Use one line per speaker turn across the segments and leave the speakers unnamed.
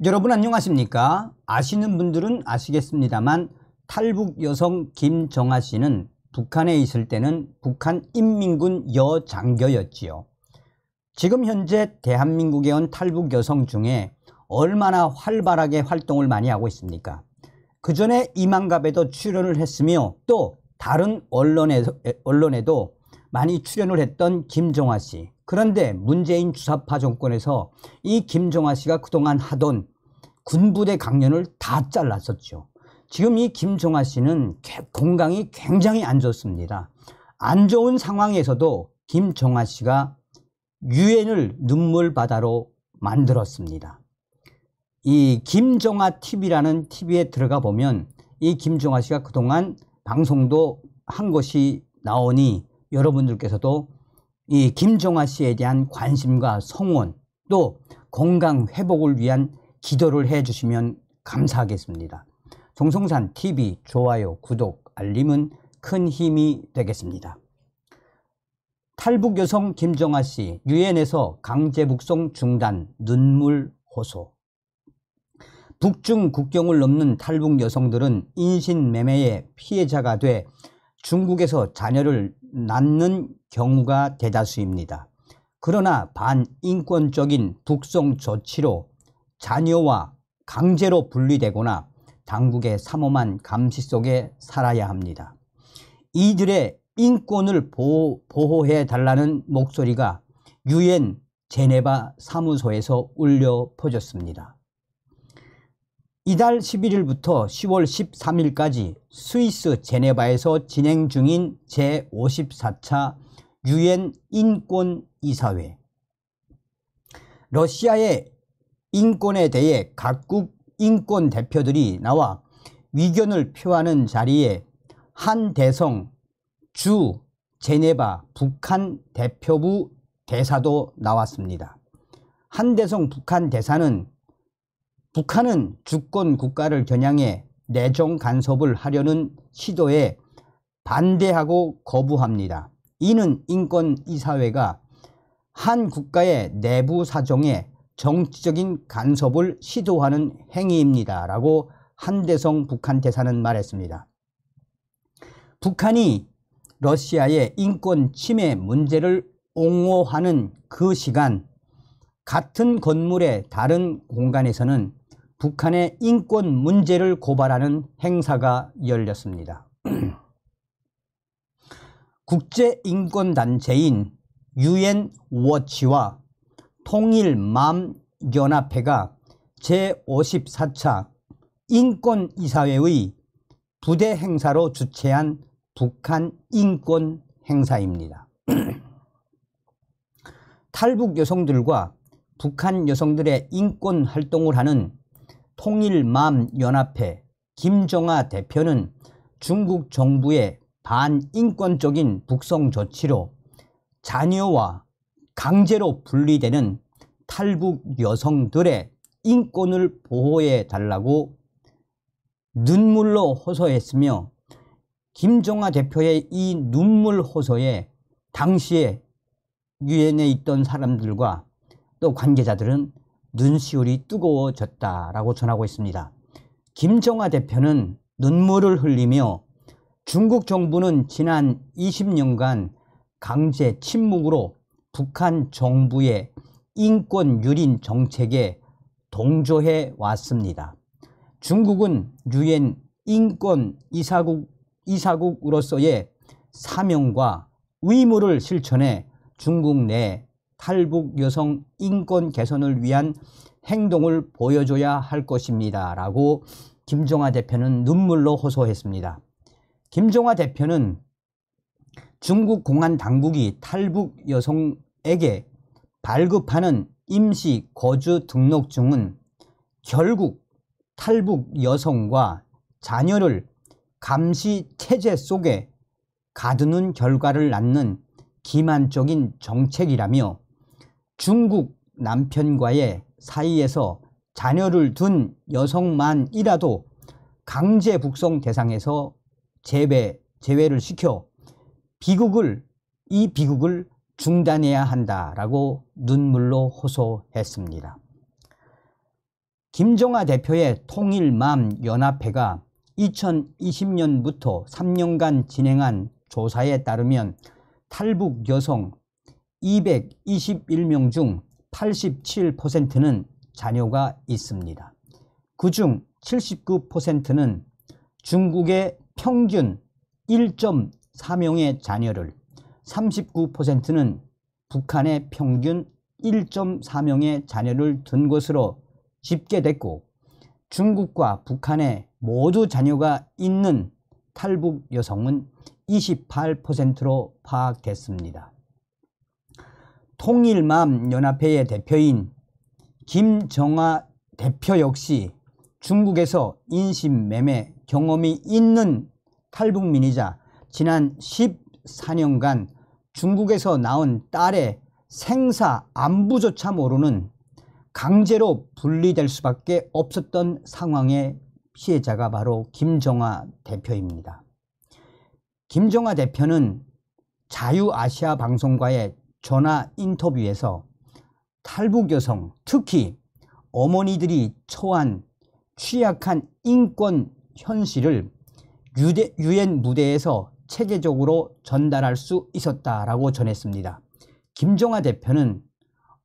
여러분 안녕하십니까? 아시는 분들은 아시겠습니다만 탈북 여성 김정아 씨는 북한에 있을 때는 북한 인민군 여장교였지요. 지금 현재 대한민국에 온 탈북 여성 중에 얼마나 활발하게 활동을 많이 하고 있습니까? 그 전에 이만갑에도 출연을 했으며 또 다른 언론에도 많이 출연을 했던 김정아 씨. 그런데 문재인 주사파 정권에서 이 김정아 씨가 그동안 하던 군부대 강연을 다 잘랐었죠. 지금 이 김정아 씨는 건강이 굉장히 안 좋습니다. 안 좋은 상황에서도 김정아 씨가 유엔을 눈물바다로 만들었습니다. 이 김정아 TV라는 TV에 들어가 보면 이 김정아 씨가 그동안 방송도 한 것이 나오니 여러분들께서도 이 김정아 씨에 대한 관심과 성원 또 건강 회복을 위한 기도를 해주시면 감사하겠습니다. 정성산 TV 좋아요, 구독, 알림은 큰 힘이 되겠습니다. 탈북 여성 김정아 씨 유엔에서 강제 북송 중단 눈물 호소. 북중 국경을 넘는 탈북 여성들은 인신매매의 피해자가 돼 중국에서 자녀를 낳는 경우가 대다수입니다. 그러나 반인권적인 북송 조치로 자녀와 강제로 분리되거나 당국의 삼엄한 감시 속에 살아야 합니다. 이들의 인권을 보호해 달라는 목소리가 유엔 제네바 사무소에서 울려 퍼졌습니다. 이달 11일부터 10월 13일까지 스위스 제네바에서 진행 중인 제54차 유엔 인권이사회. 러시아의 인권에 대해 각국 인권 대표들이 나와 위견을 표하는 자리에 한대성 주 제네바 북한 대표부 대사도 나왔습니다. 한대성 북한 대사는 북한은 주권 국가를 겨냥해 내정 간섭을 하려는 시도에 반대하고 거부합니다. 이는 인권이사회가 한 국가의 내부 사정에 정치적인 간섭을 시도하는 행위입니다. 라고 한대성 북한 대사는 말했습니다. 북한이 러시아의 인권 침해 문제를 옹호하는 그 시간 같은 건물의 다른 공간에서는 북한의 인권 문제를 고발하는 행사가 열렸습니다. 국제인권단체인 유엔워치와 통일맘연합회가 제54차 인권이사회의 부대 행사로 주최한 북한 인권 행사입니다. 탈북 여성들과 북한 여성들의 인권 활동을 하는 통일맘연합회 김정아 대표는 중국 정부의 반인권적인 북송 조치로 자녀와 강제로 분리되는 탈북 여성들의 인권을 보호해 달라고 눈물로 호소했으며 김정아 대표의 이 눈물 호소에 당시에 유엔에 있던 사람들과 또 관계자들은 눈시울이 뜨거워졌다라고 전하고 있습니다. 김정아 대표는 눈물을 흘리며 중국 정부는 지난 20년간 강제 침묵으로 북한 정부의 인권 유린 정책에 동조해 왔습니다. 중국은 유엔 인권 이사국으로서의 사명과 의무를 실천해 중국 내 탈북 여성 인권 개선을 위한 행동을 보여줘야 할 것입니다. 라고 김정아 대표는 눈물로 호소했습니다. 김정아 대표는 중국 공안 당국이 탈북 여성에게 발급하는 임시 거주 등록증은 결국 탈북 여성과 자녀를 감시 체제 속에 가두는 결과를 낳는 기만적인 정책이라며 중국 남편과의 사이에서 자녀를 둔 여성만이라도 강제 북송 대상에서 제외를 시켜 이 비극을 중단해야 한다라고 눈물로 호소했습니다. 김정아 대표의 통일맘연합회가 2020년부터 3년간 진행한 조사에 따르면 탈북 여성 221명 중 87%는 자녀가 있습니다. 그중 79%는 중국의 평균 1.4명의 자녀를, 39%는 북한의 평균 1.4명의 자녀를 둔 것으로 집계됐고, 중국과 북한에 모두 자녀가 있는 탈북 여성은 28%로 파악됐습니다. 통일맘연합회의 대표인 김정아 대표 역시 중국에서 인신매매 경험이 있는 탈북민이자 지난 14년간 중국에서 낳은 딸의 생사 안부조차 모르는 강제로 분리될 수밖에 없었던 상황의 피해자가 바로 김정아 대표입니다. 김정아 대표는 자유아시아 방송과의 전화 인터뷰에서 탈북 여성, 특히 어머니들이 처한 취약한 인권 현실을 유엔 무대에서 체계적으로 전달할 수 있었다라고 전했습니다. 김정아 대표는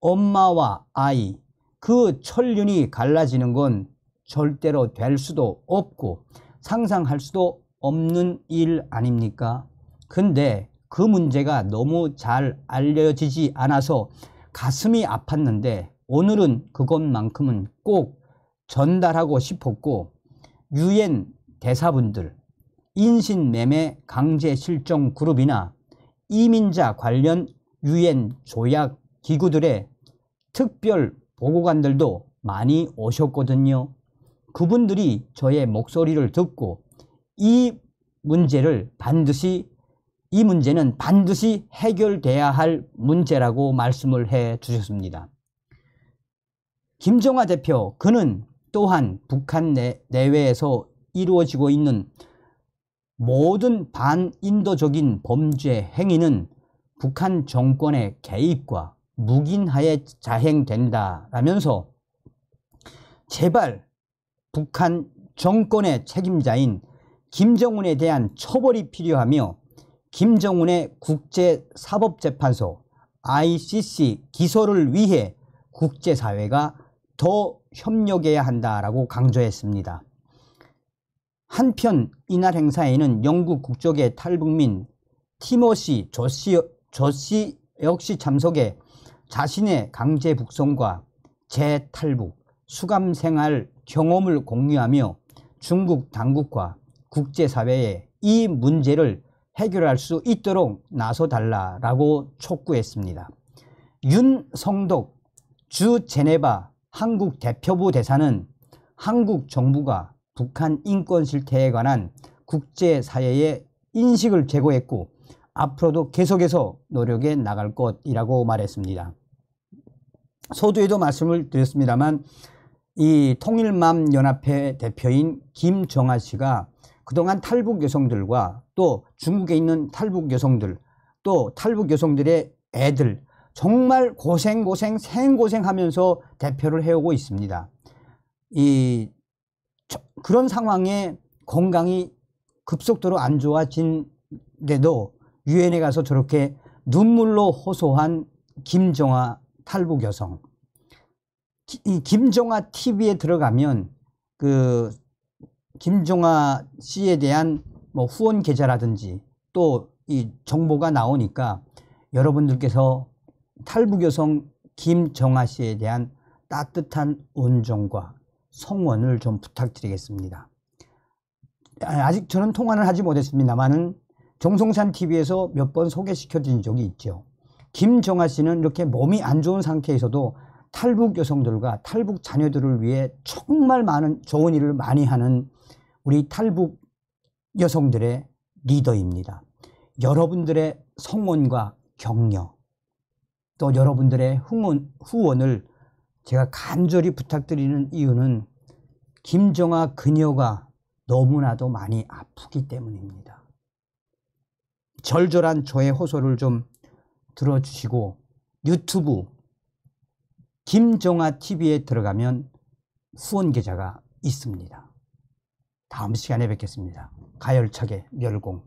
엄마와 아이, 그 천륜이 갈라지는 건 절대로 될 수도 없고 상상할 수도 없는 일 아닙니까? 근데 그 문제가 너무 잘 알려지지 않아서 가슴이 아팠는데 오늘은 그것만큼은 꼭 전달하고 싶었고, 유엔 대사분들, 인신매매 강제 실종 그룹이나 이민자 관련 유엔 조약 기구들의 특별 보고관들도 많이 오셨거든요. 그분들이 저의 목소리를 듣고 이 문제는 반드시 해결돼야 할 문제라고 말씀을 해 주셨습니다. 김정아 대표, 그는 또한 북한 내외에서 이루어지고 있는 모든 반인도적인 범죄 행위는 북한 정권의 개입과 묵인하에 자행된다라면서 제발 북한 정권의 책임자인 김정은에 대한 처벌이 필요하며 김정은의 국제사법재판소 ICC 기소를 위해 국제사회가 더 협력해야 한다라고 강조했습니다. 한편 이날 행사에는 영국 국적의 탈북민 티모시 조씨 역시 참석해 자신의 강제 북송과 재탈북, 수감생활 경험을 공유하며 중국 당국과 국제사회에 이 문제를 해결할 수 있도록 나서달라고 촉구했습니다. 윤성덕 주 제네바 한국 대표부 대사는 한국 정부가 북한 인권 실태에 관한 국제사회의 인식을 제고했고 앞으로도 계속해서 노력해 나갈 것이라고 말했습니다. 서두에도 말씀을 드렸습니다만 이 통일맘연합회 대표인 김정아 씨가 그동안 탈북 여성들과 또 중국에 있는 탈북 여성들, 또 탈북 여성들의 애들 정말 생고생하면서 대표를 해오고 있습니다. 그런 상황에 건강이 급속도로 안 좋아진데도 유엔에 가서 저렇게 눈물로 호소한 김정아 탈북 여성. 이 김정아 TV에 들어가면 그 김정아 씨에 대한 뭐 후원 계좌라든지 또 이 정보가 나오니까 여러분들께서 탈북 여성 김정아 씨에 대한 따뜻한 온정과 성원을 좀 부탁드리겠습니다. 아직 저는 통화를 하지 못했습니다만은 정성산 TV에서 몇 번 소개시켜 드린 적이 있죠. 김정아 씨는 이렇게 몸이 안 좋은 상태에서도 탈북 여성들과 탈북 자녀들을 위해 정말 많은 좋은 일을 많이 하는 우리 탈북 여성들의 리더입니다. 여러분들의 성원과 격려, 또 여러분들의 후원을 제가 간절히 부탁드리는 이유는 김정아 그녀가 너무나도 많이 아프기 때문입니다. 절절한 저의 호소를 좀 들어주시고 유튜브 김정아 TV에 들어가면 후원 계좌가 있습니다. 다음 시간에 뵙겠습니다. 가열차게 멸공.